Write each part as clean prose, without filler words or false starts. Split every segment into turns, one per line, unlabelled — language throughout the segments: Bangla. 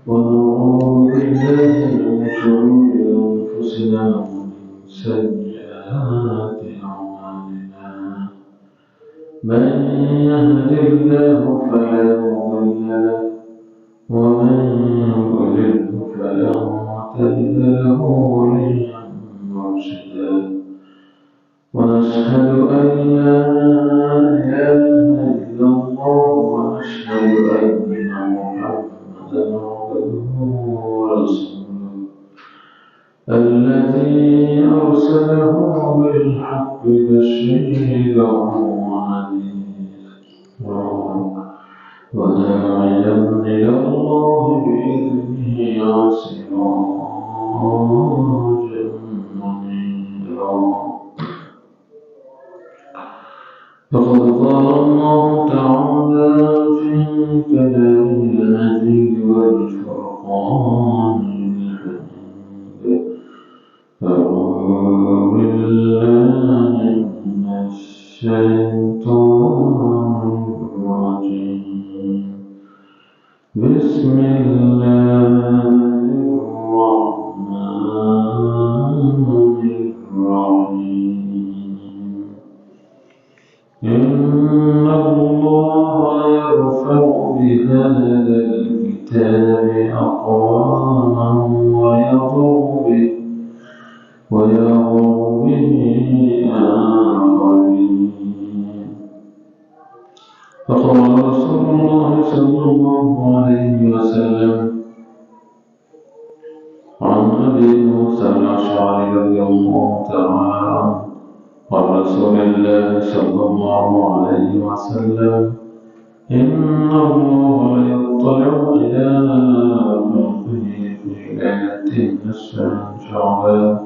ونعوذ بالله من شرور أنفسنا ومن سيئات أعمالنا من يهد الله فلا مضل له ومن يضلل فلا هادي له وليا مرشدا ونشهد أن لا إله إلا الله ونشهد أن محمدا عبده ورسوله الذي أرسله بالحق بشيرا ونذيرا وداعيا إلى الله بإذنه وسراجا منيرا فقد قال الله تعالى في كلامه العزيز والفرقان الحميد أعوذ بالله من الشيطان الرجيم بسم الله الرحمن الرحيم إن الله يرفع بهذا الكتاب أقواما ويضع به آخرين فقال رسول الله صلى الله عليه وسلم عن أبي موسى الأشعري رضي الله تعالى عنه عن رسول الله صلى الله عليه وسلم إن الله يطلع إلى خلقه في ليلة نصف شعبان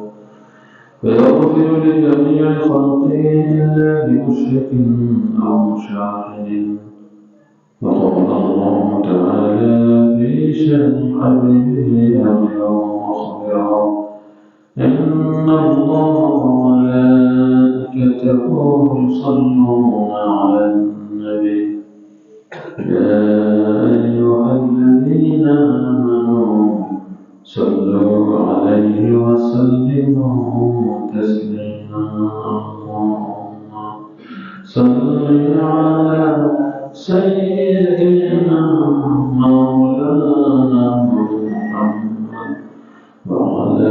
فيغفر لجميع خلقه إلا لمشرك أو مشاهد وقال الله تعالى في شأن حبيبه أمرا وخبرا إن الله وملائكته يصلون على النبي يا أيها الذين آمنوا صلوا عليه وسلموا تسليما اللهم صل على سيدنا مولانا محمد وعلى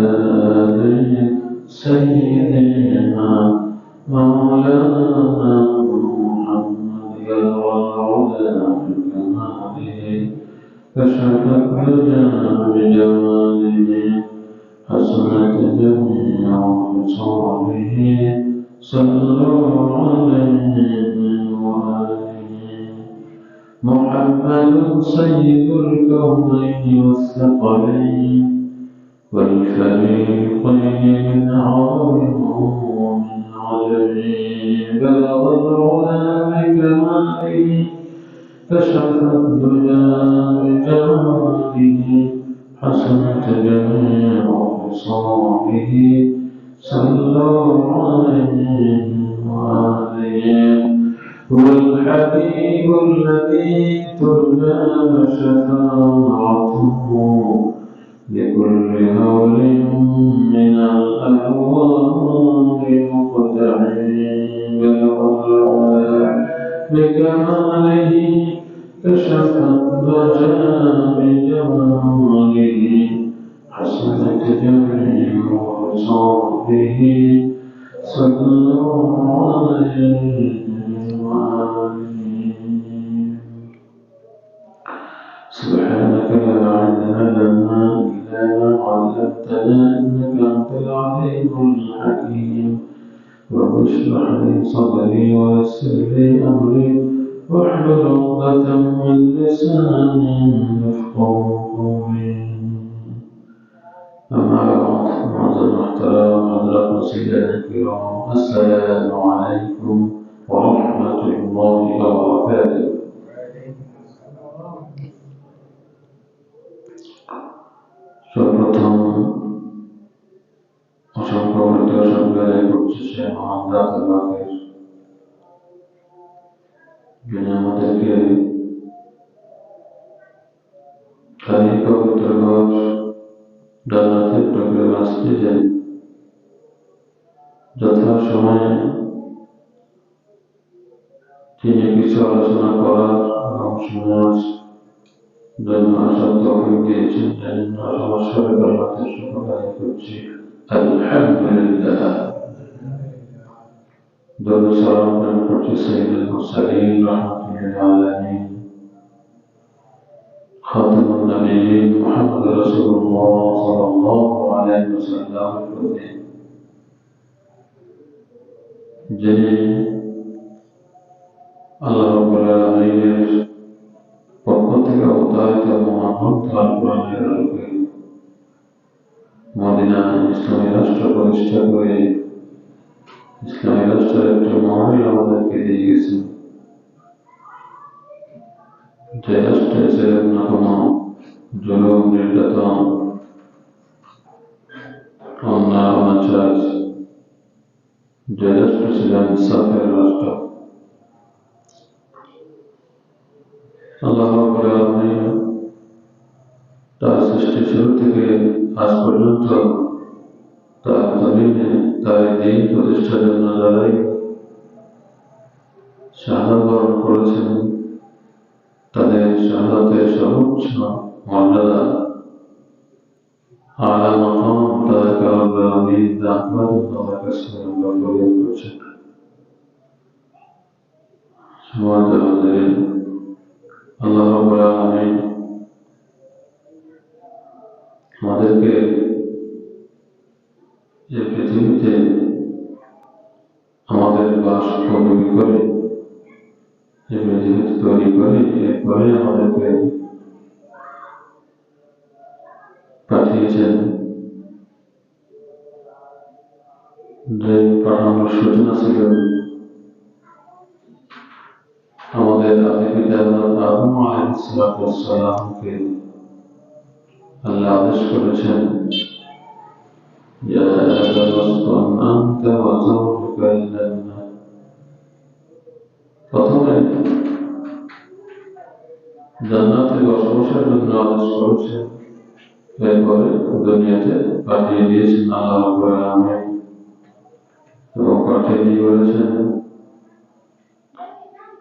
آل سيدنا مولانا محمد يا العلا بكماله كشفت لنا بجماله حسنت جميع خصاله صلوا عليه وآله محمد سيد الكونين والثقلين والفريقين من عرب ومن عجم بلغ العلا بكماله كشف الدجى بجماله حسنت جميع خصاله صلوا عليه وآله هو الحبيب الذي ترجى شفاعته لكل هول من الأهوال مقتحم بلغ العلا بكماله كشف الدجى بجماله حسنت جميع خصاله صلوا عليه وآله سبحانك لا علم لنا إلا ما علمتنا إنك أنت العليم الحكيم رب اشرح لي صدري ويسر لي أمري واحلل عقدة من لساني يفقهوا قولي أما بعد معظم احترام حضرات سيدنا الكرام السلام عليكم ورحمة الله وبركاته. সর্বপ্রথম অসংখ্য সংগ্রহ করছে সে মহান দাতা বাকের যিনি আমাদেরকে তারই পবিত্র ঘর জান্নাতের টুকরো মসজিদে যথাসময়ে তিনি কিছু আলোচনা করার এবং শোনার জন্য আসার তৌফিক দিয়েছেন। এজন্য সমস্যার কারণে শুকর আদায় করছি, আলহামদুলিল্লাহ। দরুদ সালাম প্রেরণ করছি সাইয়্যিদুল মুরসালিন রাহমাতুল্লিল আলামিন খাতামুন নবিয়্যিন মুহাম্মদুর রাসূলুল্লাহ সাল্লাল্লাহু আলাইহি ওয়াসাল্লামের প্রতি, যিনি আল্লাহ রাব্বুল আলামিনের পক্ষ থেকে অবতারিত মহাগ্রন্থ আল কোরআনের আলোকে মদিনায় ইসলামী রাষ্ট্র প্রতিষ্ঠা করে ইসলামী রাষ্ট্রের একটি মডেল আমাদেরকে দিয়ে গেছেন। যে রাষ্ট্রে ছিলেন না কোনো জুলুম, নির্যাতন, অন্যায়, অনাচার, যে রাষ্ট্র ছিলেন ইনসাফের রাষ্ট্র। আল্লাহ রাব্বুল আলামিন তার সৃষ্টি শুরু থেকে আজ পর্যন্ত তার জমিনে তার দিন প্রতিষ্ঠার জন্য যারাই শাহাদাত বরণ করেছেন, তাদের শাহাদাতের সর্বোচ্চ মর্যাদা আলা মাকাম তাদেরকে আল্লাহ আমিন দান করার জন্য আমার কাছে আমরা ফরিয়াদ করছি। আল্লাহ রাব্বুল আলামিন আমাদেরকে এই পৃথিবীতে আমাদের বাসভূমি করে এই পৃথিবীতে তৈরি করে এরপরে আমাদেরকে পাঠিয়েছেন। যে পাঠানোর সূচনা ছিল আমাদের আদি পিতা আদম আলাইহিস সালামকে আল্লাহ আদেশ করেছেন, ইয়া আদম উসকুন আনতা ওয়া যাওজুকাল জান্নাহ। প্রথমে জান্নাতে বসবাসের জন্য আদেশ করেছেন, এরপরে দুনিয়াতে পাঠিয়ে দিয়েছেন আল্লাহ রাব্বুল আলামিন এবং পাঠিয়ে দিয়ে বলেছেন,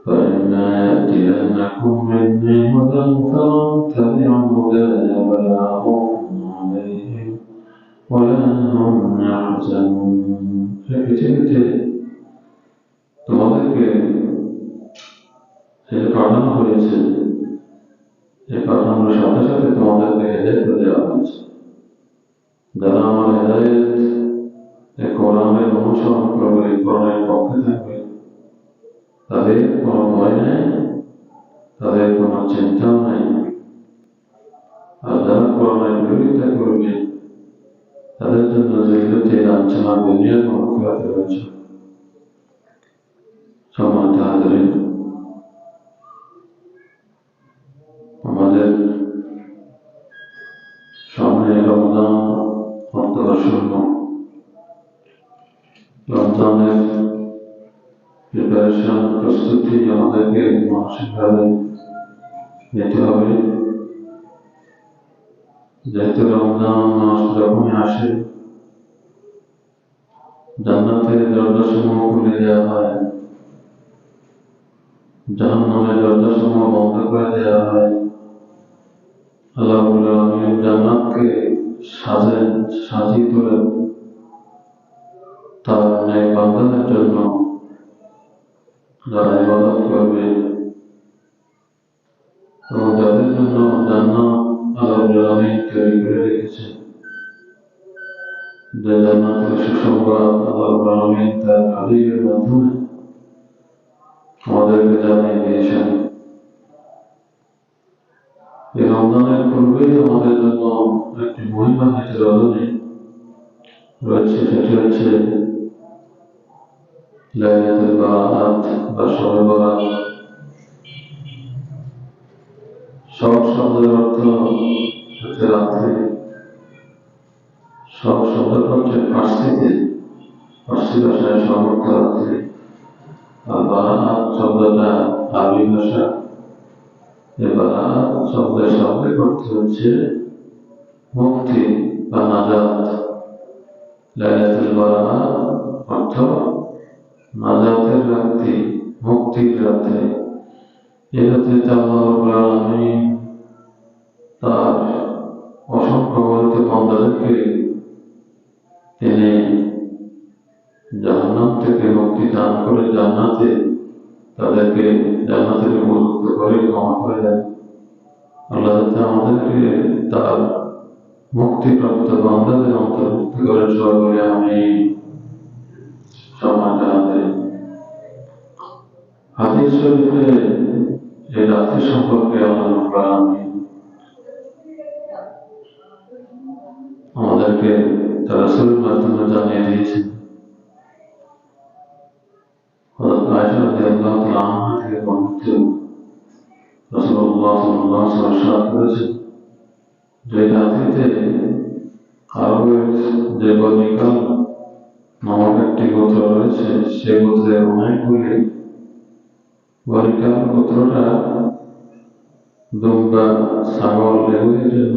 فإما يأتينكم مني هدى فمن تبع هداي فلا خوف عليهم ولا هم يحزنون। পৃথিবীতে তোমাদেরকে যে পাঠানো হয়েছে, এই পাঠানোর সাথে সাথে তোমাদেরকে হেদায়েত দেওয়া হয়েছে। যারা আমার হেদায়েত এই কোরআনের অনুসরণ করবে, কোরআনের পক্ষে থাকবে, তাদের কোনো ভয় নেই, তাদের কোনো চিন্তাও নেই। আর যারা কোরআনের বিরোধিতা করবে, তাদের জন্য জিল্লতি লাঞ্ছনা দুনিয়ার মুখে রয়েছে। সম্মানিত হাজরিন, আমাদের সামনে রমজান অন্তরাসন্ন। রমজানের প্রিপারেশন, প্রস্তুতি আমাদেরকে মানসিকভাবে নিতে হবে। যেহেতু রমজান মাস যখনই আসে জান্নাতের দরজাসমূহ খুলে দেওয়া হয়, জাহান্নামের দরজাসমূহ বন্ধ করে দেওয়া হয়। আল্লাহ রাব্বুল আলামিন জান্নাতকে সাজিয়ে তোলেন তার নেক বান্দাদের জন্য, যারা ইবাদত করবে এবং যাদের জন্য জান্নাত আল্লাহ রাব্বুল আলামিন তৈরি করে রেখেছেন। যে জান্নাতের সুসংবাদ আল্লাহ রাব্বুল আলামিন তার হাবিবের মাধ্যমে আমাদেরকে জানিয়ে দিয়েছেন। এই রমজানের পূর্বেই আমাদের জন্য একটি মহিমান্বিত রজনী রয়েছে, সেটি হচ্ছে লাইলাতুল বারাত বা শবে বরাত। সব শব্দের অর্থ হচ্ছে রাত্রি। সব শব্দের হচ্ছে ফার্সি ভাষায় সব অর্থ রাত্রি। আর বারাত শব্দটা আরবি ভাষা। এই বারাত শব্দের অর্থ অর্থ হচ্ছে মুক্তি বা নাজাত। লাইলাতুল বারাত অর্থ নাজাতের রাত্রি, মুক্তির রাত্রি। এই রাত্রিতে আল্লাহ রাব্বুল আলামিন তার অসংখ্য গণিত বান্দাদেরকে তিনি জাহান্নাম থেকে মুক্তি দান করে জান্নাতে তাদেরকে জান্নাতের উপযুক্ত করে ক্ষমা করে দেন। আল্লাহ যাতে আমাদেরকে তার মুক্তিপ্রাপ্ত বান্দাদের অন্তর্ভুক্ত করে সবাই আমি সম্মান জানাতে। হাদিস শরীফে এই রাত্রি সম্পর্কে আল্লাহ রাব্বুল আলামিন আমাদেরকে তার রাসূলের মাধ্যমে জানিয়ে দিয়েছেন। হযরত আয়েশা রাদিয়াল্লাহু তাআলা আনহা থেকে বর্ণিত, রাসূলুল্লাহ সাল্লাল্লাহু আলাইহি ওয়াসাল্লাম ইরশাদ করেছেন যে রাত্রিতে আরবের যে বনী কাল নামক একটি গোত্র রয়েছে, সে গোত্রের অনেকগুলি বনী কাল গোত্রটা দুম্বা, ছাগল এগুলির জন্য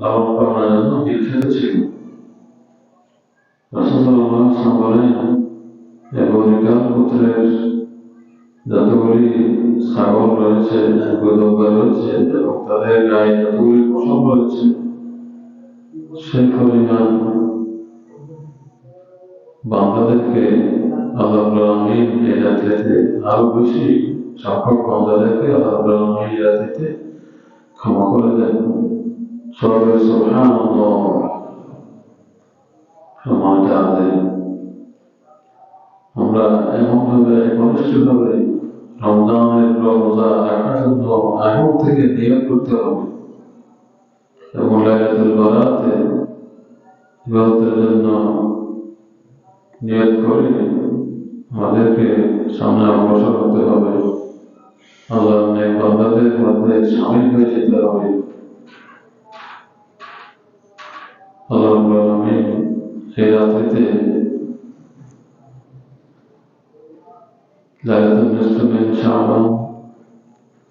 লালন পালনের জন্য বিখ্যাত ছিল। রাসূলুল্লাহ সাল্লাল্লাহু আলাইহি ওয়াসাল্লাম বলেন, এই বনী কাল গোত্রের যতগুলি ছাগল রয়েছে, দুম্বা রয়েছে এবং তাদের গায়ে যতগুলি পশম রয়েছে, সেই পরিমাণ বান্দাদেরকে আল্লাহ রাব্বুল আলামিন এই রাত্রিতে আরো বেশি সংখ্যক বান্দাদেরকে আল্লাহ রাব্বুল আলামিন এই রাত্রিতে ক্ষমা করে দেন। সবাই সুবহানাল্লাহ। সম্মানিত হাজিরিন, আমরা এমনভাবে ঘনিষ্ঠভাবে রমজানের রোজা রাখার জন্য আগের থেকে নিয়ত করতে হবে এবং লাইলাতুল বারাতে ইবাদতের জন্য নিয়ত করে আমাদেরকে সামনে অগ্রসর হতে হবে। আল্লাহর নেক বান্দাদের মধ্যে শামিল হয়ে যেতে হবে। আল্লাহ রাব্বুল আলামিন এই রাত্রিতে লাইলাতুন নিসফি মিন শাবান,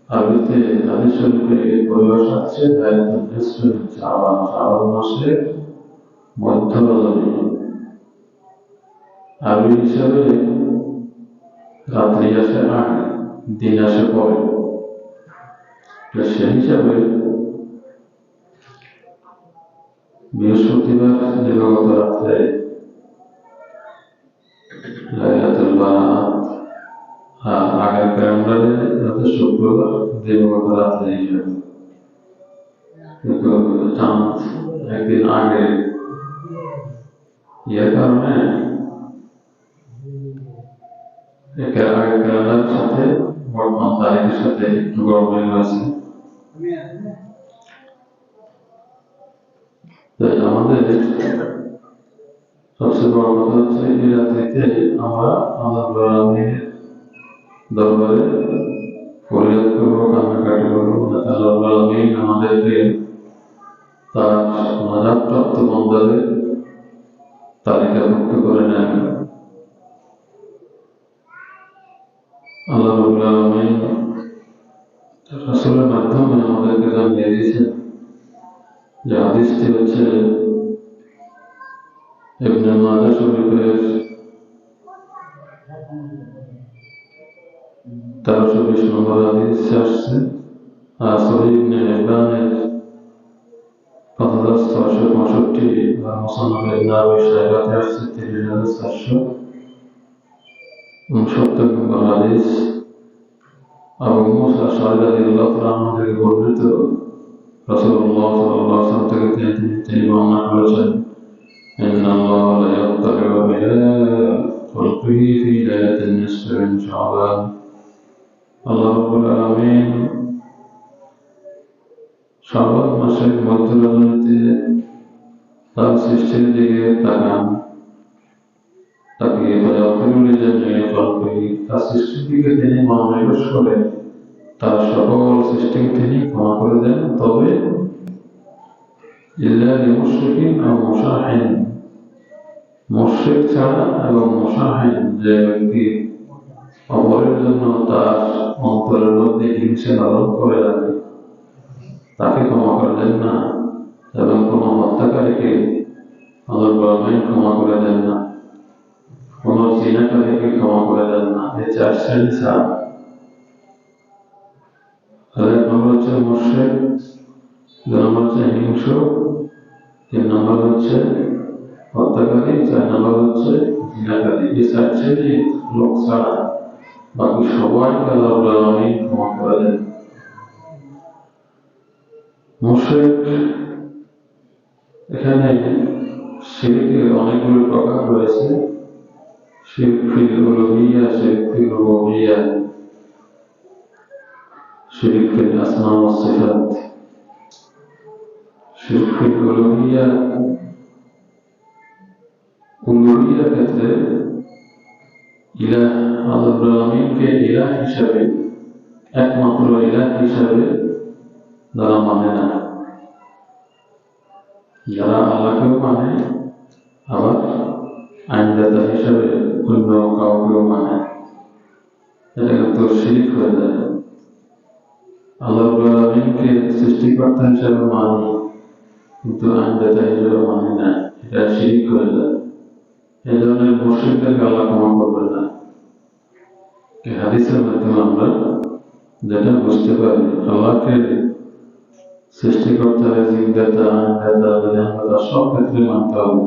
আরবিতে হাদিস শরীফে পরিভাষা আছে লাইলাতুন নিসফি মিন শাবান, শাবান মাসের মধ্য রজনী। আরবি হিসাবে রাত্রি আসে আগে, দিন আসে পরে। সেই হিসাবে বৃহস্পতিবার দিবাগত রাত্রে লাইলাতুল বারাত, আর আগের ক্যালেন্ডারে শুক্রবার দিবাগত রাত্রে হিসাবে। কিন্তু চাঁদ একদিন আগে, এর কারণে আগের ক্যালেন্ডারের সাথে বর্তমান তারিখের সাথে একটু গরমিল আছে। আমাদের সবচেয়ে বড় কথা হচ্ছে এই রাত্রিতে আমরা আল্লাহ রাব্বুল আলামিনের দরবারে ফরিয়াদ করবো, কান্নাকাটি করবো, যাতে আল্লাহ রাব্বুল আলামিন আমাদেরকে তার নাজাতপ্রাপ্ত বান্দাদের তালিকাভুক্ত করে নেন। আল্লাহ রাব্বুল আলামিন রাসূলের মাধ্যমে আমাদেরকে জানিয়ে দিয়েছেন, যে হাদিসটি হচ্ছে ইবনে মাজাহ শরীফের 1320 নম্বর হাদিসে আসছে, আর সহিহ ইবনে হিব্বানের 5665 আর মুসান্নাফ ইবনে আবি শাইবাতে আসছে 3469 নম্বর হাদিস। আবু মুসা আশআরী রাদিয়াল্লাহু তাআলা আনহু থেকে বর্ণিত, রাসূলুল্লাহ সাল্লাল্লাহু আলাইহি ওয়াসাল্লাম থেকে তিনি বর্ণনা করেছেন, ইন্নাল্লাহা লা ইয়াত্তালি'ু ইলা খালকিহি ফি লাইলাতিন নিসফি মিন শাবান। আল্লাহ রাব্বুল আলামিন শাবান মাসের মধ্য রজনীতে তার সৃষ্টির দিকে তাকান, তাকিয়ে তার সৃষ্টির দিকে তিনি মনোনিবেশ করে তার সকল সৃষ্টিকে তিনি ক্ষমা করে দেন। তবে ইল্লা লিমুশরিকিন আও মুশাহিন, মুশরিক ছাড়া এবং মুশাহিন, যে ব্যক্তি অপরের জন্য তার অন্তরের মধ্যে হিংসা লালন করে রাখে, তাকে ক্ষমা করে দেন না, এবং কোনো হত্যাকারীকে আল্লাহ ক্ষমা করে দেন না, কোনো জিনাকারীকে ক্ষমা করে দেন না। এই 4 শ্রেণী ছাড়া। আর 1 নম্বর হচ্ছে মুশরিক, 2 নম্বর হচ্ছে হিংসুক, 3 নম্বর হচ্ছে হত্যাকারী, 4 নম্বর হচ্ছে জিনাকারী। এই 4 শ্রেণী লোক ছাড়া বাকি সবাইকে আল্লাহ ক্ষমা করে দেন। মুশরিক, এখানে শিরকের অনেকগুলো প্রকার রয়েছে। শিরক ফিল উলুহিয়্যা, শিরক ফিল রুবুবিয়্যা, শিরক ফিল আসমা ওয়াস সিফাত। শিরক ফিল উলুহিয়্যা, উলুহিয়্যার ক্ষেত্রে ইলাহ, আল্লাহ আমিনকে ইলাহ হিসাবে, একমাত্র ইলাহ হিসাবে যারা মানে না, যারা আল্লাহকেও মানে আবার আইনদাতা হিসাবে অন্য কাউকেও মানে, এটা কিন্তু শিরক হয়ে যায়। আল্লাহ আমিনকে সৃষ্টিকর্তা হিসাবে মানি, কিন্তু আইনদাতা হিসাবে মানি না, এটা শিরক হয়ে যায়। এই ধরনের মুশরিকদেরকে আল্লাহ ক্ষমা করবেন না। এই হাদিসের মাধ্যমে আমরা যেটা বুঝতে পারি, আল্লাহকে সৃষ্টিকর্তা, রিজিকদাতা, আইনদাতা, বিধানদাতা সব ক্ষেত্রে মানতে হবে।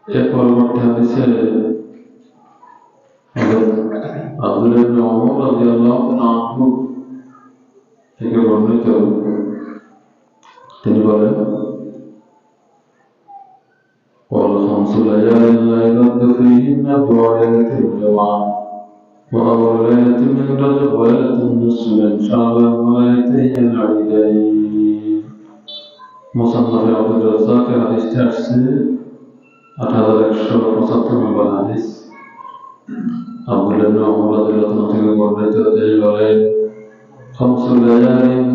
এর পরবর্তী হাদিসে আব্দুল্লাহ ইবনে ওমর রাদিয়াল্লাহু আনহু থেকে বর্ণিত, তিনি বলেন, قال 5 ليال لا يرد فيهن دعاء الجمعة وأول ليلة من رجب وليلة النصف من شعبان وليلتي العيدين। মুসান্নাফ আব্দুর রাজ্জাকের হাদিসটি আসছে 8175 নম্বর হাদিস। আব্দুল্লাহ ইবনে ওমর রাদিয়াল্লাহু আনহু থেকে বর্ণিত, তিনি বলেন, 5 লায়ালিন,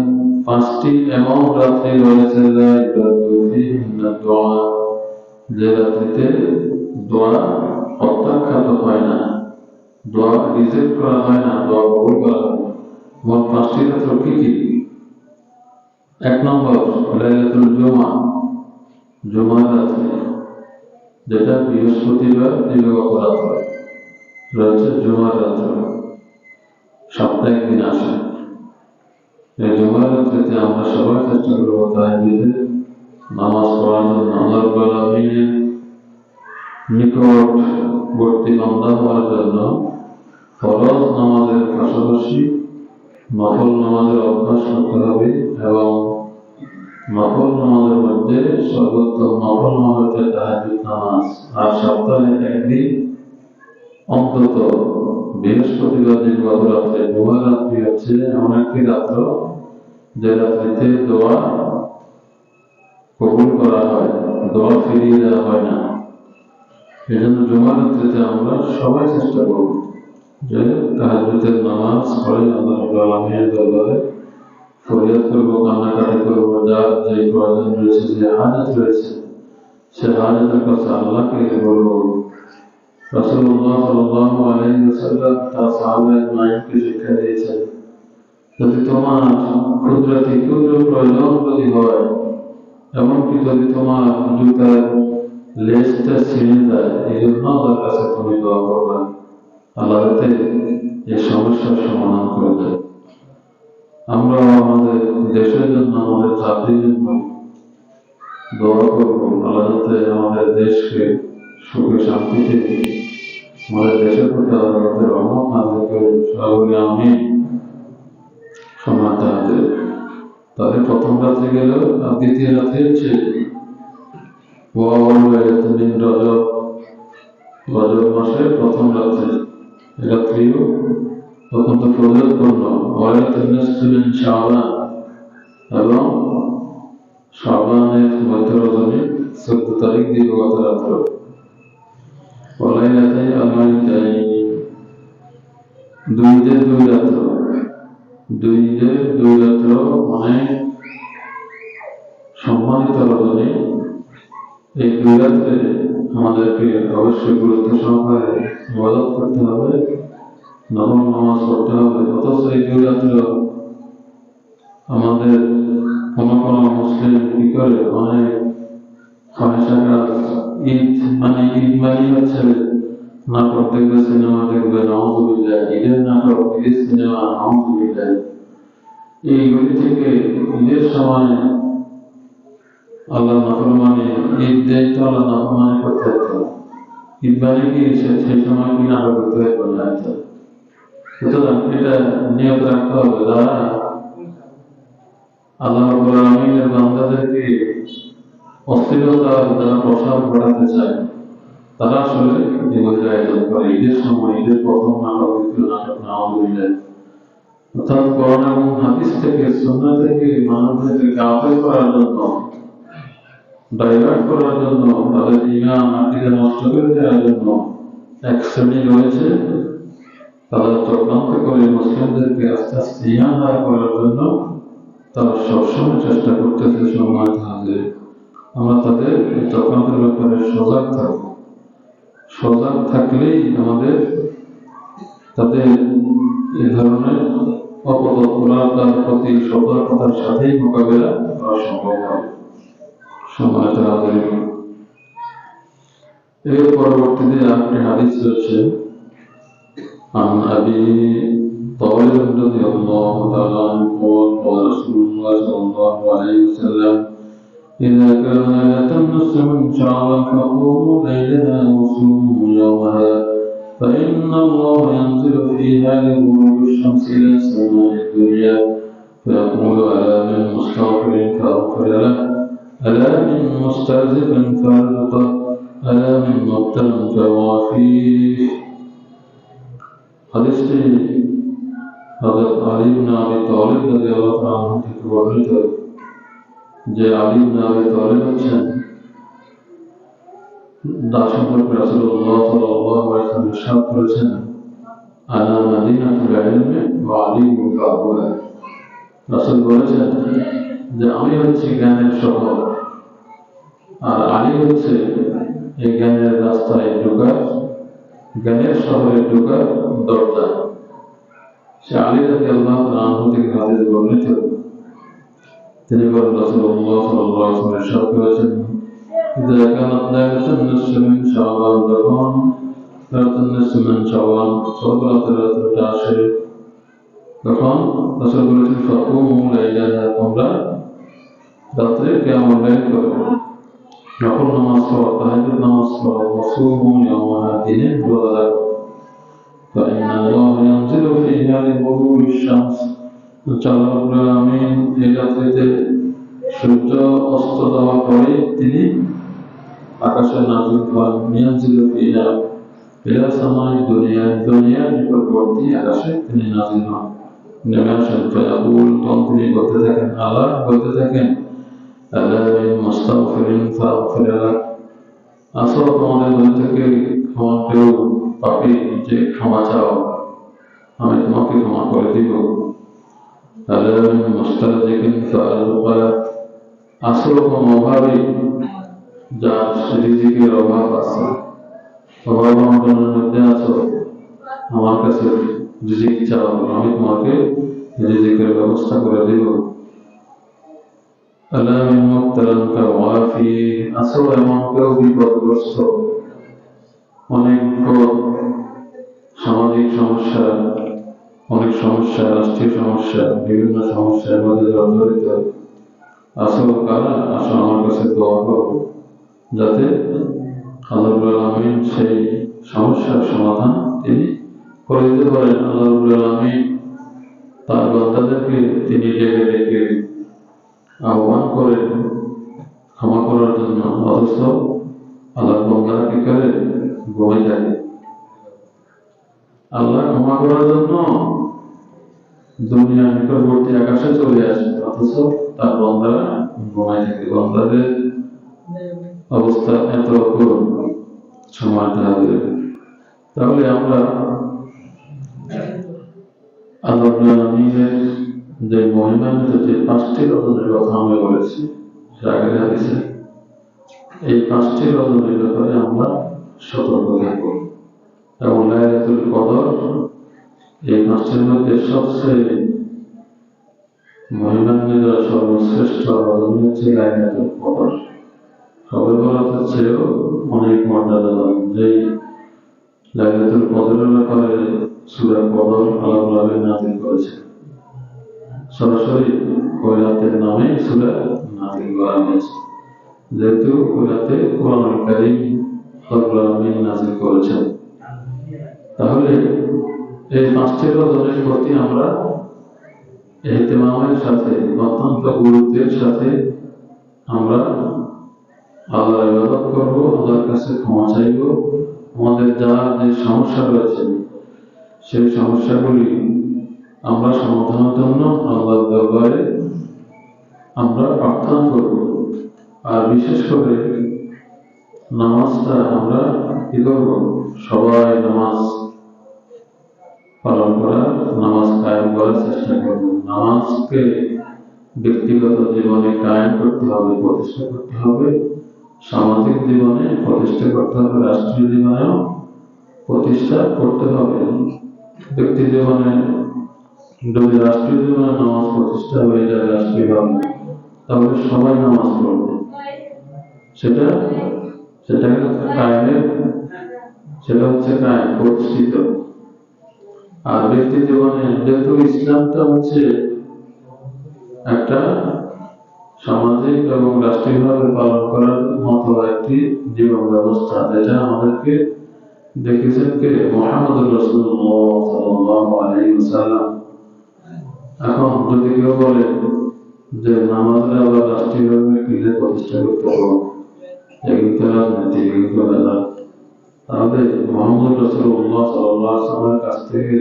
5টি এমন রাত্রি রয়েছে, লা ইরাদু ফিহিন্না দুআ, যে রাত্রিতে দোয়া প্রত্যাখ্যাত হয় না, দোয়া রিজেক্ট করা হয় না, দোয়া কবুল করা হয় না। মোট 5টি রাত্র কি কি? 1 নম্বর লাইলাতুল জুমা, জুমার রাত্রি, যেটা বৃহস্পতিবার দিবাগত রাত্র রয়েছে। জুমার রাত্র সপ্তাহে একদিন আসে। এই জুমার রাত্রিতে আমরা সবাই চেষ্টা করব তাহাজ্জুদে নামাজ পড়ার জন্য, আল্লাহ রাব্বুল আলামিনের নিকটবর্তী বান্দা হওয়ার জন্য ফরজ নামাজের পাশাপাশি নফল নামাজের অভ্যাস করতে হবে, এবং নফল নামাজের মধ্যে সর্বোত্তম নফল নামাজ হচ্ছে তাহাজ্জুদ নামাজ। আর সপ্তাহে একদিন অন্তত বৃহস্পতিবার দিন গত রাত্রে, জুমার রাত্রি হচ্ছে এমন একটি রাত্র যে রাত্রিতে দোয়া কবুল করা হয়, দোয়া ফিরিয়ে দেওয়া হয় না। এই জন্য জুমার রাত্রিতে আমরা সবাই চেষ্টা করব যে তাহাজ্জুদের নামাজ পড়ে আল্লাহ রাব্বুল আলামিনের দরবারে ফরিয়াদ করব, কান্নাকাটি করব, যার যে প্রয়োজন রয়েছে, যে হাজাত রয়েছে, সে হাজাতের কাছে আল্লাহকে বলব। রাসূলুল্লাহ সাল্লাল্লাহু আলাইহি ওয়াসাল্লাম তার সাহাবায়ে-কে শিক্ষা দিয়েছেন, যদি তোমার ক্ষুদ্রাতি ক্ষুদ্র প্রয়োজন যদি হয়, এমনকি যদি তোমার জুতার লেজটা ছিঁড়ে যায়, এই জন্য তার কাছে তুমি দোয়া করবে, আল্লাহ যাতে এই সমস্যার সমাধান করে দেয়। আমরা আমাদের দেশের জন্য, আমাদের জাতির জন্য দোয়া করব, আল্লাহ যাতে আমাদের দেশকে সুখে শান্তিতে, আমাদের দেশের প্রতি আমাদের রহমত নাযিল করে। সকলে আমিন। সম্মানিত হাজির, তাহলে প্রথম রাত্রে গেল, আর দ্বিতীয় রাত্রে হচ্ছে রজব মাসের প্রথম রাত্রে। রাত্রিও অত্যন্ত ফজিলতপূর্ণ। শাবান, এবং শাবানের মধ্য রজনী 14 তারিখ দিবাগত রাত্র। ওয়ালাইলাতাই আল-ঈদাইন, 2 ঈদের 2 রাত্র। 2 ঈদের 2 রাত্র অনেক সম্মানিত রজনী। এই 2 রাত্রে আমাদেরকে অবশ্যই গুরুত্ব সহকারে ইবাদত করতে হবে, নফল নামাজ পড়তে হবে, অথচ এই 2 রাত্র আমাদের কোনো মুসলিম কি করে অনেক ফাহিশা কাজ, ঈদ মানে হচ্ছে নাটক দেখবে, সিনেমা দেখবে, নাউজুবিল্লাহ, ঈদের নাটক, ঈদের সিনেমা, নাউজুবিল্লাহ। এইগুলি থেকে ঈদের সময় আল্লাহ নাফরমানি, ঈদ দেয় তো আল্লাহ নাফরমানি করতে হতো, ঈদ মানে কি সেই সময় কি নাটক করতে হবে না। সুতরাং এটা নিয়ত রাখতে হবে, যারা আল্লাহ রাব্বুল আলামিনের বান্দাদেরকে অস্থিরতার দ্বারা প্রসার ঘটাতে চায়, তারা আসলে এগুলির আয়োজন করে। ঈদের সময়, ঈদের প্রথম নাটক, দ্বিতীয় নাটক, নাউজুবিল্লাহ। অর্থাৎ কোরআন এবং হাদিস থেকে, সুন্নাহ থেকে মানুষদেরকে গাফেল করার জন্য, ডাইভার্ট করার জন্য, তাদের ঈমান আকীদা নষ্ট করে দেওয়ার জন্য এক শ্রেণী রয়েছে, তারা চক্রান্ত করে মুসলিমদেরকে আস্তে আস্তে ঈমান হারা করার জন্য তারা সবসময় চেষ্টা করতেছে। সম্মানিত হাজির, আমরা তাদের চক্রান্তের ব্যাপারে সজাগ থাকবো। সজাগ থাকলেই আমাদের তাদের এই ধরনের অপতৎপরতার প্রতি সতর্কতার সাথেই মোকাবেলা করা সম্ভব হয়। সম্মানিত হাজির, এর পরবর্তীতে আরেকটি হাদিস রয়েছে, عن أبي طالب رضي الله تعالى عنه قال قال رسول الله صلى الله عليه وسلم إذا كان ليلة النصف من شعبان فقوموا ليلها وصوموا يومها فإن الله ينزل فيها لغروب الشمس إلى سماء الدنيا فيقول ألا من مستغفر فأغفر له ألا من مستهزئ فأرزقه ألا من مبتلى فوافيه। হাদিসটি হযরত আলী ইবনে আবি তালিব রাদিয়াল্লাহু আনহু থেকে বর্ণিত, যে আলী ইবনে আবি তালিব হচ্ছেন সম্পর্কে রাসূলুল্লাহ সাল্লাল্লাহু আলাইহি ওয়াসাল্লাম ইরশাদ করেছেন, আনা মাদিনাতুল ইলমি ওয়া আলী মুকাবুহা। রাসূল বলেছেন যে আমি হচ্ছি জ্ঞানের শহর, আর আলী হচ্ছে এই জ্ঞানের রাস্তায় ঢোকার, জ্ঞানের শহরে ঢোকার দরজা। সে আলী রাদিয়াল্লাহু আনহু থেকে হাদিস বর্ণিত, তিনি বলেন রাসূলুল্লাহ সাল্লাল্লাহু আলাইহি ওয়াসাল্লাম ইরশাদ করেছেন, ইযা কানাত লাইলাতুন নিসফি মিন শাবান, যখন লাইলাতুন নিসফি মিন শাবান, রাতের রাতটা আসে, তখন রাসূল বলেছেন ফাকুমু লাইলাহা, তোমরা রাত্রে কিয়ামুল লাইল করো, নফল নামাজ পড়ো, তাহাজ্জুদ নামাজ পড়ো, ওয়াসুমু ইয়াওমাহা, দিনে রোজা রাখো। فإن الله ينزل فيها لغروب الشمس, আল্লাহ রাব্বুল আলামিন এই রাত্রিতে সূর্য অস্ত যাওয়ার পরে তিনি আকাশে নাযিল হন, ইয়ানজিল ফিহা ইলা সামাই দুনিয়া, দুনিয়ার নিকটবর্তী আকাশে তিনি নাযিল হন, নেমে আসেন। ফায়াকুল, তখন তিনি বলতে থাকেন, আল্লাহ বলতে থাকেন, আলা মিন মুস্তাগফিরিন ফাগফির লাহ, আসো তোমাদের মধ্যে থেকে ক্ষমা কেউ পাপী যে ক্ষমা চাও, আমি তোমাকে ক্ষমা করে দিব। আলা মিন মুস্তারজিকিন ফারযুকা, আসো কোন অভাবী যার রিজিকের অভাব আছে, অভাব অনটনের মধ্যে আছো, আমার কাছে রিজিক চাও, আমি তোমাকে রিজিকের ব্যবস্থা করে দিব। আলা মিন মুবতালান ফাওয়াফি, আসো এমন কেউ বিপদগ্রস্ত, অনেক বিপদ, সামাজিক সমস্যা, অনেক সমস্যা, রাষ্ট্রীয় সমস্যা, বিভিন্ন সমস্যার মধ্যে জর্জরিত, আসো কারা, আসো আমার কাছে দোয়া করো, যাতে আল্লাহ রাব্বুল আলামিন সেই সমস্যার সমাধান তিনি করে দিতে পারেন। আল্লাহ রাব্বুল আলামিন তার বান্দাদেরকে তিনি ডেকে ডেকে আহ্বান করে ক্ষমা করার জন্য, অথচ আল্লাহর বান্দারা কি করে, ঘুমিয়ে থাকে। আল্লাহ ক্ষমা করার জন্য দুনিয়ার নিকটবর্তী আকাশে চলে আসে, অথচ তার বান্দারা ঘুমিয়ে থাকে। বান্দাদের অবস্থা এত করুন। সম্মানিত হাজির, তাহলে আমরা আল্লাহ রাব্বুল আলামিনের যে মহিমান্বিত যে 5টি রজনীর কথা আমি বলেছি আগের হাদিসে, এই 5টি রজনীর ব্যাপারে আমরা সতর্ক থাকব এবং লাইলাতুল কদর এই মাসের মধ্যে সবচেয়ে মহিমান্বিত সর্বশ্রেষ্ঠ রজনী হচ্ছে লাইলাতুল কদর। সবে বরাতের চেয়েও অনেক মর্যাদাবান। যেই লাইলাতুল কদরের ব্যাপারে সূরা কদর আল্লাহ নাযিল করেছে, সরাসরি ওই রাতের নামে সূরা নাযিল করা হয়েছে, যেহেতু ওই রাতে কোরআনুল কারীম আল্লাহ নাযিল করেছেন। তাহলে এই পাঁচটি রজনীর প্রতি আমরা ইহতিমামের সাথে, অত্যন্ত গুরুত্বের সাথে আমরা আল্লাহর ইবাদত করব, আল্লাহর কাছে ক্ষমা চাইব। আমাদের যা যে সমস্যা রয়েছে সেই সমস্যাগুলি আমরা সমাধানের জন্য আল্লাহর দরবারে আমরা প্রার্থনা করব। আর বিশেষ করে নামাজটা আমরা কি করব? সবাই নামাজ পালন করার, নামাজ কায়েম করার চেষ্টা করব। নামাজকে ব্যক্তিগত জীবনে কায়েম করতে হবে, প্রতিষ্ঠা করতে হবে, সামাজিক জীবনে প্রতিষ্ঠা করতে হবে, রাষ্ট্রীয় জীবনেও প্রতিষ্ঠা করতে হবে। ব্যক্তি জীবনে যদি রাষ্ট্রীয় জীবনে নামাজ প্রতিষ্ঠা হয়ে যায় রাষ্ট্রীয়ভাবে, তাহলে সবাই নামাজ পড়বে, সেটা কায়েমের, সেটা হচ্ছে কায়েম, প্রতিষ্ঠিত। আর ব্যক্তি জীবনে যেহেতু ইসলামটা হচ্ছে একটা সামাজিক এবং রাষ্ট্রীয়ভাবে পালন করার মতো একটি জীবন ব্যবস্থা, যেটা আমাদেরকে দেখেছেন কে? মুহাম্মদুর রাসূলুল্লাহ সাল্লাল্লাহু আলাইহি ওয়াসাল্লাম। এখন যদি কেউ বলে যে নামাজে আবার রাষ্ট্রীয়ভাবে কিভাবে প্রতিষ্ঠা করতে হবে, এগুলো রাজনীতি, এগুলো বেদাত, তাহলে মুহাম্মদ রাসূলুল্লাহ সাল্লাল্লাহু আলাইহি ওয়াসাল্লামের কাছ থেকে,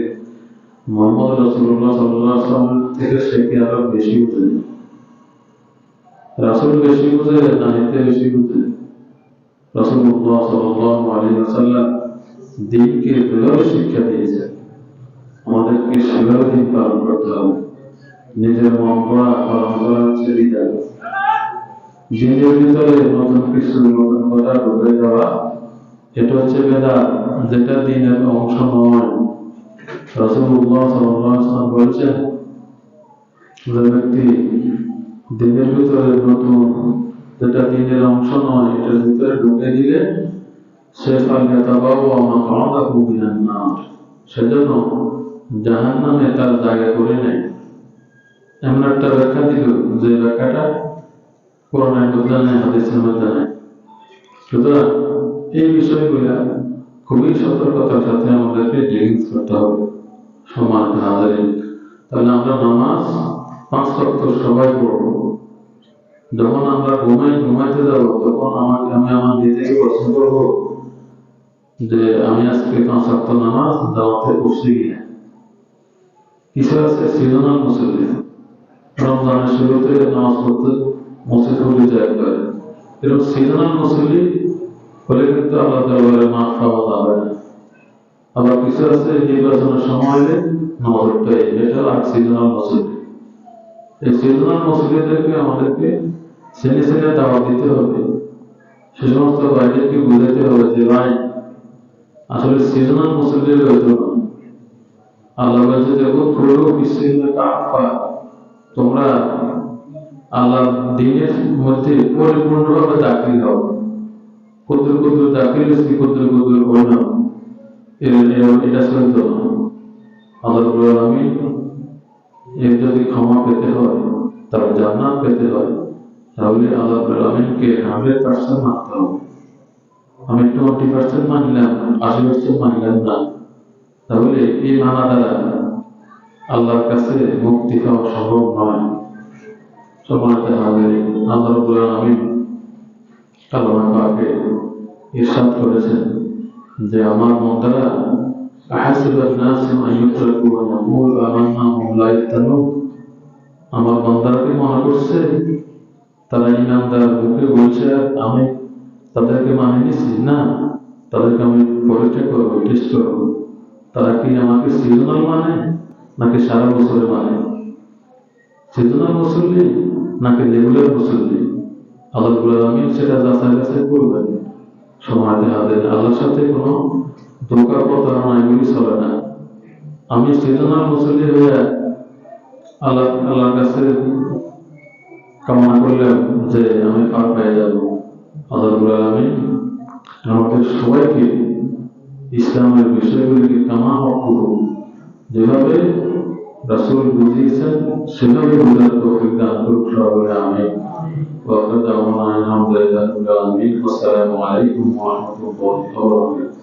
মুহাম্মদ রাসূলুল্লাহ সাল্লাল্লাহু আলাইহি ওয়াসাল্লাম থেকে সে কি আরো বেশি বুঝে? রাসূল বেশি বুঝে না এতে বেশি বুঝে? রাসূলুল্লাহ সাল্লাল্লাহু আলাইহি ওয়াসাল্লাম দিনকে যেভাবে শিক্ষা দিয়েছেন, আমাদেরকে সেভাবে দিন পালন করতে হবে। নিজের মন গড়া পালন করা হচ্ছে বিধান। দিনের ভিতরে নতুন কিছু, নতুন কথা ঢুকে যাওয়া, এটা হচ্ছে বেদাত, যেটা দিনের অংশ নয়। রাসূলুল্লাহ সাল্লাল্লাহু আলাইহি ওয়াসাল্লাম বলেছেন, যে ব্যক্তি দিনের ভিতরে নতুন, যেটা দিনের অংশ নয়, এটার ভিতরে ঢুকে দিলে সে ফালিয়াতাবাওয়া মাকআদাহু মিনান নার, সেজন্য জাহান্নামে তার জায়গা করে নেয়। এমন একটা ব্যাখ্যা দিল, যে ব্যাখ্যাটা কোরআনের মধ্যে নেই, হাদিসের মধ্যে নেই। সুতরাং এই বিষয়গুলো খুবই সতর্কতার সাথে আমাদেরকে ডিলিংস করতে হবে। সম্মানিত হাজিরিন, তাহলে আমরা নামাজ 5 ওয়াক্ত সবাই পড়ব। যখন আমরা ঘুমাইতে যাব, তখন আমি আমার নিজেকে প্রশ্ন করব যে আমি আজকে 5 ওয়াক্ত নামাজ জামাতে পড়ছি কিনা। কিছু আছে সিজনাল মুসল্লি, রমজানের শুরুতে নামাজ পড়তে মসজিদ ভুলে যায় একবার, এরকম সিজনাল মুসল্লি হলে কিন্তু আল্লাহ দরবারে মাফ পাওয়া যাবে না। আবার কিছু আছে নির্বাচনের সময় এলে নামাজ পড়তে, এটা আর সিজনাল মুসল্লি। এই সিজনাল মুসল্লিদেরকে আমাদেরকে শ্রেণী শ্রেণী দাওয়াত দিতে হবে। সে সমস্ত ভাইদেরকে বুঝাতে হবে যে ভাই, আসলে সিজনাল মুসল্লির হয়তো না, আল্লাহ বলছে যে তোমরা আল্লাহ দিনের মধ্যে পরিপূর্ণভাবে দাখিল হও। কুদুর কুদুর দাখিল হয়েছি, কুদুর কুদুর করে নাও, এটা চলত না। আল্লাহ রাব্বুল আলামিন এর যদি ক্ষমা পেতে হয়, তার জান্নাত পেতে হয়, তাহলে আল্লাহ রাব্বুল আলামিনকে 100% মানতে হবে। আমি 20% মানলাম, 80% মানলাম না, তাহলে এই মানা দ্বারা আল্লাহর কাছে মুক্তি পাওয়া সম্ভব নয়। সম্মানিত হাজিরিন, আল্লাহ রাব্বুল আলামিন কালামে পাকে ইরশাদ করেছেন যে আমার বান্দারা আহাসিবান নাস আন ইউতরাকু আন ইয়াকুলু আমান্না ওয়া হুম লা ইফতানুন, আমার বান্দারা কি মনে করছে তারা ঈমানদার মুখে বলছে আমি তাদেরকে মানে নিছি? না, তাদেরকে আমি পরীক্ষা করবো, টেস্ট করবো, তারা কি আমাকে সিজনাল মানে নাকি সারা বছরে মানে, সিজনাল মুসল্লি নাকি রেগুলার মুসল্লি। আল্লাহ রাব্বুল আলামিন সেটা যাচাই বাছাই করবেন। সময় হাজির, আল্লাহর সাথে কোনো ধোঁকা প্রতারণা এগুলি চলে না। আমি সৃজনার মুসল্লি হয়ে আল্লাহর কাছে কামনা করলাম যে আমি পার পেয়ে যাব। আল্লাহ রাব্বুল আলামিন আমাদের সবাইকে ইসলামের বিষয়গুলিকে কামা হক যেভাবে রাসূল বুঝিয়েছেন সেভাবে বোঝার তৌফিক দান করুন সবাই, আমিন। ওয়া আখিরু দাওয়ানা আলহামদুলিল্লাহি রাব্বিল আলামিন। আসসালামু আলাইকুম ওয়া রাহমাতুল্লাহি ওয়া বারাকাতুহু।